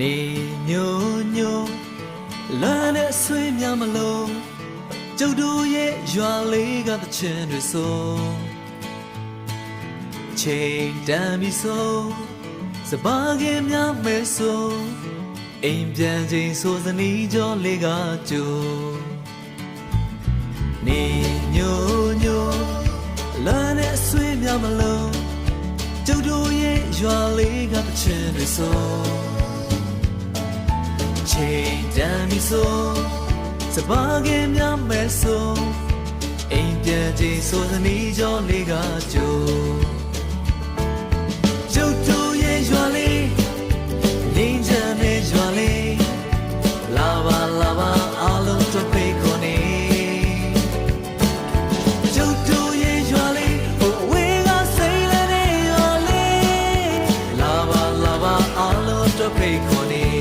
နေညိုညိုလမ်းနဲ့ဆွေးများမလို့ကျုပ်တို့ရဲ့ရွာလေးကတချင်တွေဆိုချိန်တန်ပြီဆိုစပါးကင်များမဲဆိုအိမ်ပြန်ချိန်ဆိုစနီးကြောလေးကကြိုနေညိုညိုလမ်းနဲ့ဆွေးများမလို့ကျုပ်တို့ရဲ့ရွာလေးကတချင်တွေဆိုချိန်တန်ပြီဆိုစပါးကင်များမဲဆိုအိမ်ပြန်ချိန်ဆိုစနီးကြောလေးကကြိုကျုပ်တို့ရဲ့ရွာလေးငိမ့်ချမ်းတဲ့ရွာလေးလာပါလာပါအားလုံးတို့ဖိတ်ခေါ်နေကျုပ်တို့ရဲ့ရွာလေးဟိုအဝေးကစိမ့်လည်းတဲ့ရွာလေးလာပါလာပါအားလုံးတို့ဖိတ်ခေါ်နေ